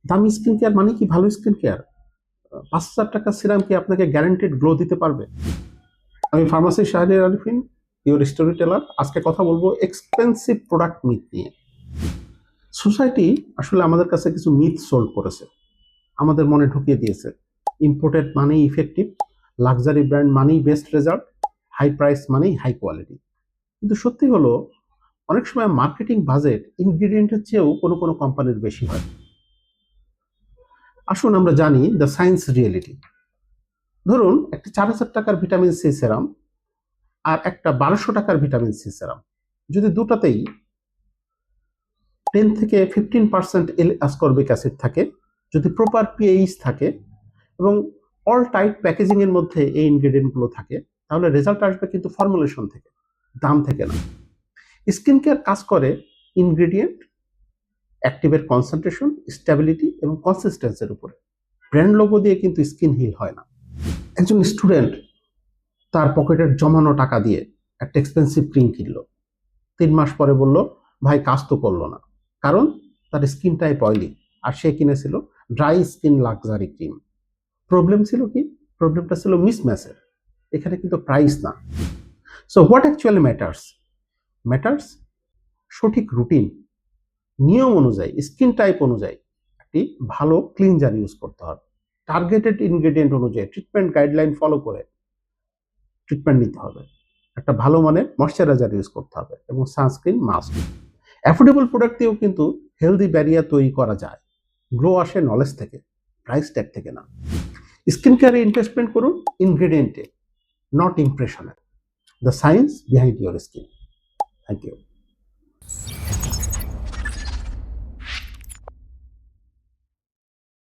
দামি skin care মানে কি ভালো স্কিন কেয়ার? ৫,০০০ টাকার সিরাম কি আপনাকে গ্যারান্টেড গ্লো দিতে পারবে? আমি pharmacist Shahriar Arifin, your story teller. আজকে কথা বলবো এক্সপেন্সিভ প্রোডাক্ট মিথ নিয়ে। সোসাইটি আসলে আমাদের কাছে কিছু মিথ সোল্ড করেছে, আমাদের মনে ঢুকিয়ে দিয়েছে ইম্পোর্টেড মানেই ইফেক্টিভ, লাক্সারি ব্র্যান্ড মানেই বেস্ট রেজাল্ট, হাই প্রাইস মানেই হাই কোয়ালিটি। কিন্তু সত্যি হলো অনেক সময় মার্কেটিং বাজেট ইনগ্রিডিয়েন্টের চেয়েও কোনো কোনো কোম্পানির বেশি হয়। আসুন আমরা জানি দ্য সায়েন্স রিয়েলিটি। ধরুন একটা ৪,০০০ টাকার ভিটামিন সি সেরাম আর একটা ১২০০ টাকার ভিটামিন সি সেরাম, যদি দুটাতেই 10 থেকে 15% অ্যাসকর্বিক অ্যাসিড থাকে, যদি প্রপার পিএইচ থাকে এবং অল টাইট প্যাকেজিং এর মধ্যে এই ইনগ্রেডিয়েন্টগুলো থাকে, তাহলে রেজাল্ট আসবে কিন্তু ফর্মুলেশন থেকে, দাম থেকে না। স্কিন কেয়ার কাজ করে ইনগ্রেডিয়েন্ট, অ্যাক্টিভের কনসেন্ট্রেশন, স্টেবিলিটি এবং কনসিস্টেন্সির উপরে। ব্র্যান্ড লোগো দিয়ে কিন্তু স্কিন হিল হয় না। একজন স্টুডেন্ট তার পকেটের জমানো টাকা দিয়ে একটা এক্সপেন্সিভ ক্রিম কিনলো, ৩ মাস পরে বলল ভাই কাজ তো করলো না, কারণ তার স্কিন টাইপ অয়েলি আর সে কিনেছিল dry skin luxury cream. Problem ছিল কি? প্রবলেমটা ছিল মিসম্যাচের, এখানে কিন্তু প্রাইস না। So what actually matters? Matters সঠিক রুটিন, নিয়ম অনুযায়ী, স্কিন টাইপ অনুযায়ী একটি ভালো ক্লিনজার ইউজ করতে হবে, টার্গেটেড ইনগ্রেডিয়েন্ট অনুযায়ী ট্রিটমেন্ট গাইডলাইন ফলো করে ট্রিটমেন্ট নিতে হবে, একটা ভালো মানের ময়শ্চারাইজার ইউজ করতে হবে এবং সানস্ক্রিন মাস্ট। অ্যাফোর্ডেবল প্রোডাক্ট দিয়েও কিন্তু হেলদি ব্যারিয়ার তৈরি করা যায়। গ্লো আসে নলেজ থেকে, প্রাইস ট্যাগ থেকে না। স্কিন কেয়ারে ইনভেস্টমেন্ট করুন ইনগ্রেডিয়েন্টে, নট ইমপ্রেশনে। The science behind your skin. Thank you.